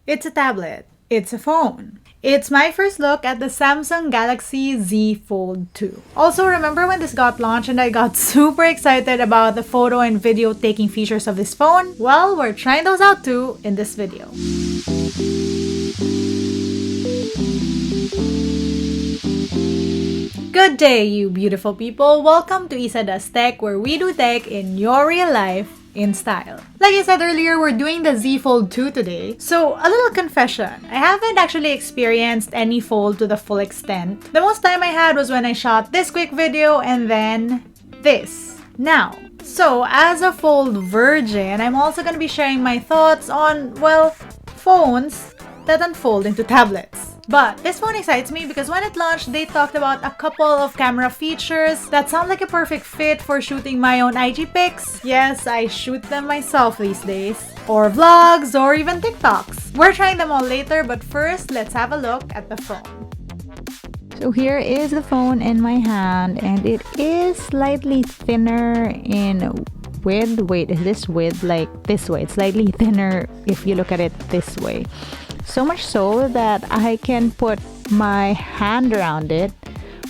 It's a tablet. It's a phone. It's my first look at the Samsung Galaxy Z Fold 2. Also, remember when this got launched and I got super excited about the photo and video taking features of this phone? Well, we're trying those out too in this video. Good day, you beautiful people. Welcome to LAZADA's Tech, where we do tech in your real life in style. Like I said earlier, we're doing the Z Fold 2 today. So, a little confession. I haven't actually experienced any fold to the full extent. The most time I had was when I shot this quick video and then this. Now, so as a fold virgin, I'm also going to be sharing my thoughts on, well, phones that unfold into tablets. But this phone excites me because when it launched, they talked about a couple of camera features that sound like a perfect fit for shooting my own IG pics. Yes, I shoot them myself these days. Or vlogs, or even TikToks. We're trying them all later, but first, let's have a look at the phone. So here is the phone in my hand, and it is slightly thinner in width. Wait, is this width like this way? It's slightly thinner if you look at it this way. So much so that I can put my hand around it,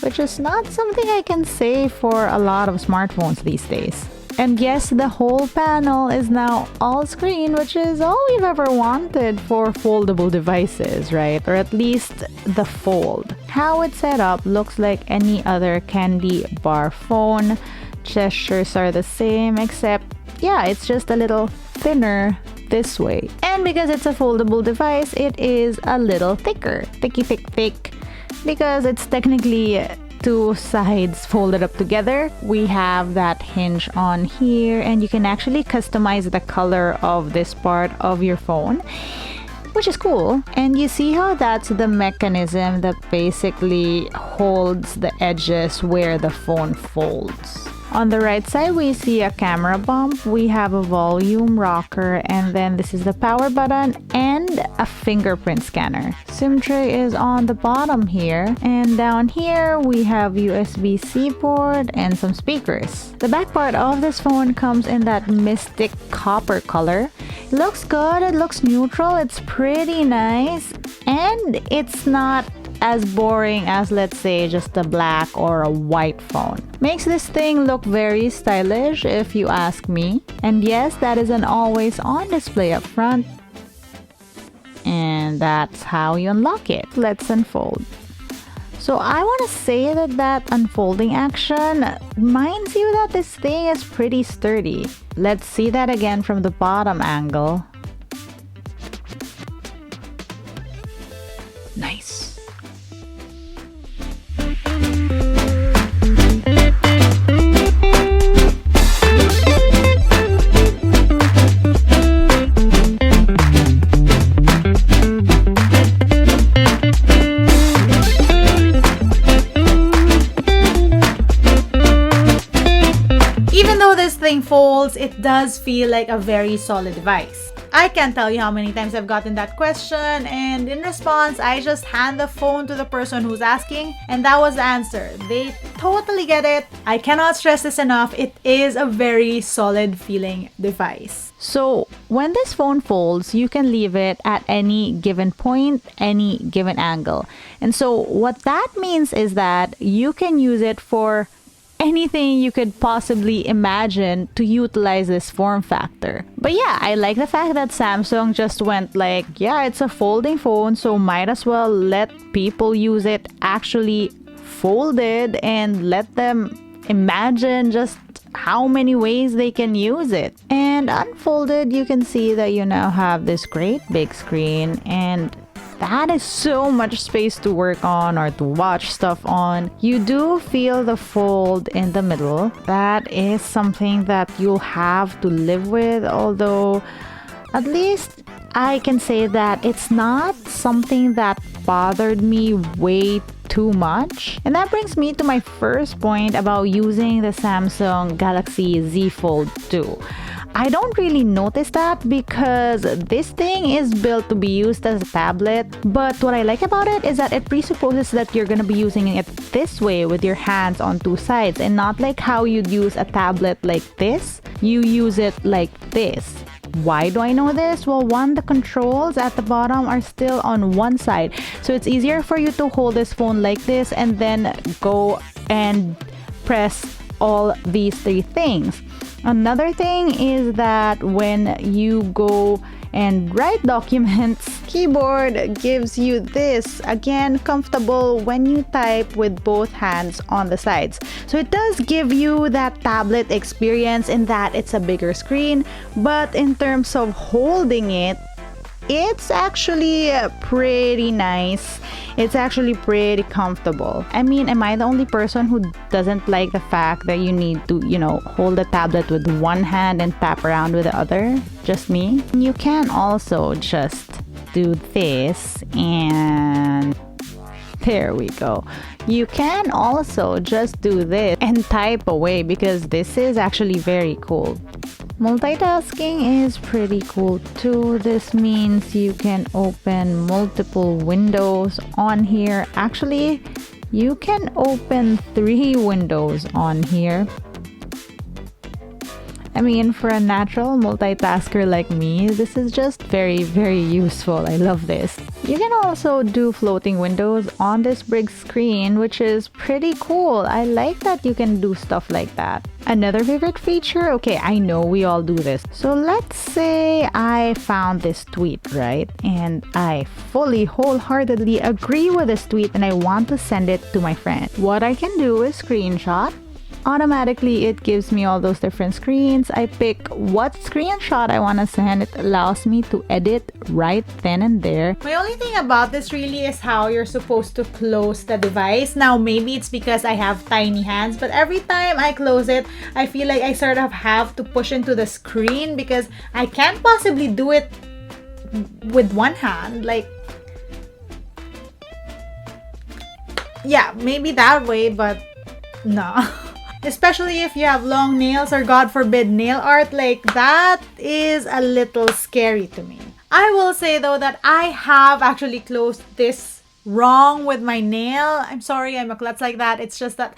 which is not something I can say for a lot of smartphones these days. And yes, the whole panel is now all screen, which is all we've ever wanted for foldable devices, right? Or at least the Fold. How it's set up looks like any other candy bar phone. Gestures are the same, except, yeah, it's just a little thinner this way. And because it's a foldable device, it is a little thicker. Thick, because it's technically two sides folded up together. We have that hinge on here, and you can actually customize the color of this part of your phone, which is cool. And you see how that's the mechanism that basically holds the edges where the phone folds. On the right side, we see a camera bump, we have a volume rocker, and then this is the power button and a fingerprint scanner. SIM tray is on the bottom here, and down here we have USB-C port and some speakers. The back part of this phone comes in that mystic copper color. It looks good, it looks neutral, it's pretty nice, and it's not as boring as, let's say, just a black or a white phone. Makes this thing look very stylish if you ask me. And yes, that is an always on display up front. And that's how you unlock it. Let's unfold. So I want to say that unfolding action reminds you that this thing is pretty sturdy. Let's see that again from the bottom angle. Nice. Even though this thing folds, it does feel like a very solid device. I can't tell you how many times I've gotten that question, and in response, I just hand the phone to the person who's asking, and that was the answer. They totally get it. I cannot stress this enough. It is a very solid feeling device. So when this phone folds, you can leave it at any given point, any given angle. And so what that means is that you can use it for anything you could possibly imagine to utilize this form factor. But yeah, I like the fact that Samsung just went like, yeah, it's a folding phone, so might as well let people use it actually folded and let them imagine just how many ways they can use it. And unfolded, you can see that you now have this great big screen, and that is so much space to work on or to watch stuff on. You do feel the fold in the middle. That is something that you'll have to live with, although at least I can say that it's not something that bothered me way too much. And that brings me to my first point about using the Samsung Galaxy Z Fold 2. I don't really notice that because this thing is built to be used as a tablet, but what I like about it is that it presupposes that you're gonna be using it this way with your hands on two sides, and not like how you'd use a tablet like this. You use it like this. Why do I know this? Well, one, the controls at the bottom are still on one side, so it's easier for you to hold this phone like this and then go and press all these three things. Another thing is that when you go and write documents, keyboard gives you this, again, comfortable when you type with both hands on the sides. So it does give you that tablet experience in that it's a bigger screen, but in terms of holding it, it's actually pretty nice. It's actually pretty comfortable. I mean, am I the only person who doesn't like the fact that you need to, hold the tablet with one hand and tap around with the other? Just me? You can also just do this and there we go. You can also just do this and type away because this is actually very cool. Multitasking is pretty cool too. This means you can open multiple windows on here. Actually, you can open 3 windows on here. I mean, for a natural multitasker like me, this is just very, very useful. I love this. You can also do floating windows on this big screen, which is pretty cool. I like that you can do stuff like that. Another favorite feature, okay, I know we all do this. So let's say I found this tweet, right? And I fully, wholeheartedly agree with this tweet and I want to send it to my friend. What I can do is screenshot. Automatically, it gives me all those different screens. I pick what screenshot I want to send. It allows me to edit right then and there. My only thing about this really is how you're supposed to close the device. Now, maybe it's because I have tiny hands, but every time I close it, I feel like I sort of have to push into the screen because I can't possibly do it with one hand. Like, yeah, maybe that way, but no. Especially if you have long nails or God forbid nail art, like that is a little scary to me. I will say though that I have actually closed this wrong with my nail. I'm sorry I'm a klutz like that. It's just that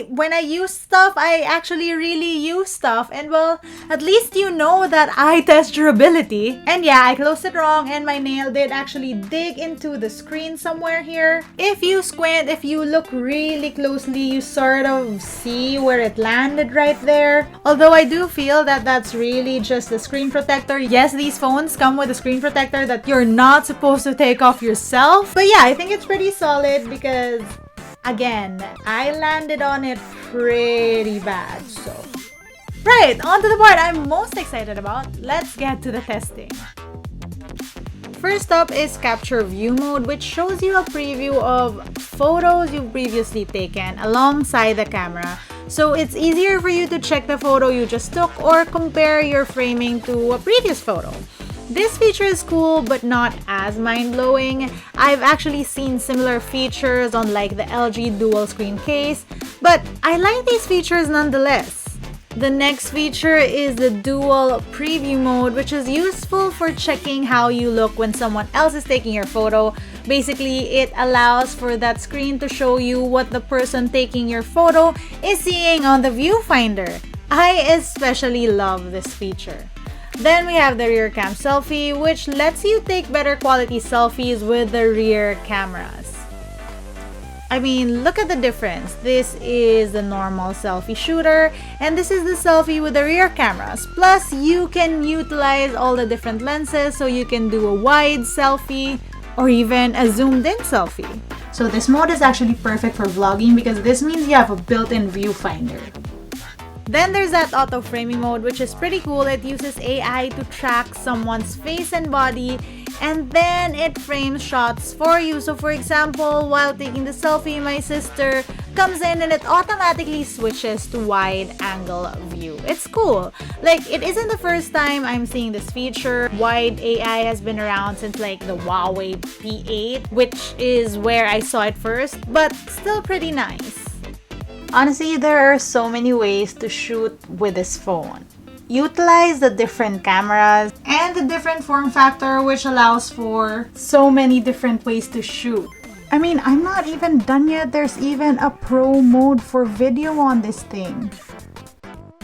when I use stuff, I actually really use stuff, and well, at least you know that I test durability. And yeah, I closed it wrong and my nail did actually dig into the screen somewhere here. If you squint, if you look really closely, you sort of see where it landed right there. Although I do feel that that's really just the screen protector. Yes, these phones come with a screen protector that you're not supposed to take off yourself. But yeah, I think it's pretty solid because, again, I landed on it pretty bad. So, right, on to the part I'm most excited about. Let's get to the testing. First up is capture view mode, which shows you a preview of photos you've previously taken alongside the camera. So it's easier for you to check the photo you just took or compare your framing to a previous photo. This feature is cool, but not as mind-blowing. I've actually seen similar features on like the LG dual screen case, but I like these features nonetheless. The next feature is the dual preview mode, which is useful for checking how you look when someone else is taking your photo. Basically, it allows for that screen to show you what the person taking your photo is seeing on the viewfinder. I especially love this feature. Then we have the rear cam selfie, which lets you take better quality selfies with the rear cameras. I mean, look at the difference. This is the normal selfie shooter, and this is the selfie with the rear cameras. Plus, you can utilize all the different lenses, so you can do a wide selfie or even a zoomed in selfie. So this mode is actually perfect for vlogging because this means you have a built-in viewfinder. Then there's that auto framing mode, which is pretty cool. It uses AI to track someone's face and body, and then it frames shots for you. So for example, while taking the selfie, my sister comes in and it automatically switches to wide angle view. It's cool. Like, it isn't the first time I'm seeing this feature. Wide AI has been around since like the Huawei P8, which is where I saw it first, but still pretty nice. Honestly, there are so many ways to shoot with this phone. Utilize the different cameras and the different form factor, which allows for so many different ways to shoot. I mean, I'm not even done yet. There's even a pro mode for video on this thing.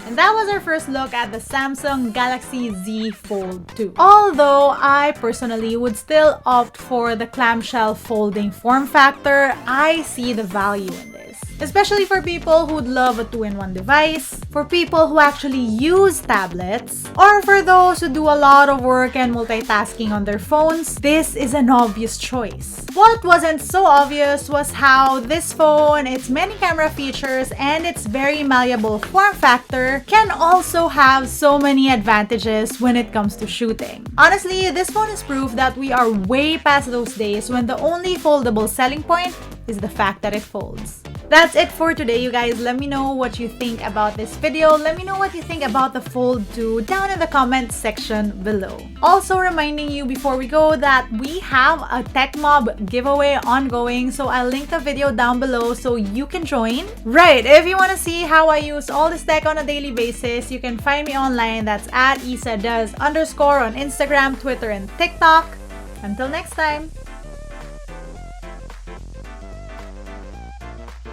And that was our first look at the Samsung Galaxy Z Fold 2. Although I personally would still opt for the clamshell folding form factor, I see the value in this. Especially for people who'd love a 2-in-1 device, for people who actually use tablets, or for those who do a lot of work and multitasking on their phones, this is an obvious choice. What wasn't so obvious was how this phone, its many camera features, and its very malleable form factor can also have so many advantages when it comes to shooting. Honestly, this phone is proof that we are way past those days when the only foldable selling point is the fact that it folds. That's it for today, you guys. Let me know what you think about this video. Let me know what you think about the Fold 2 down in the comment section below. Also reminding you before we go that we have a Tech Mob giveaway ongoing, so I'll link the video down below so you can join. Right, if you want to see how I use all this tech on a daily basis, you can find me online. That's at isadoes_ on Instagram, Twitter, and TikTok. Until next time.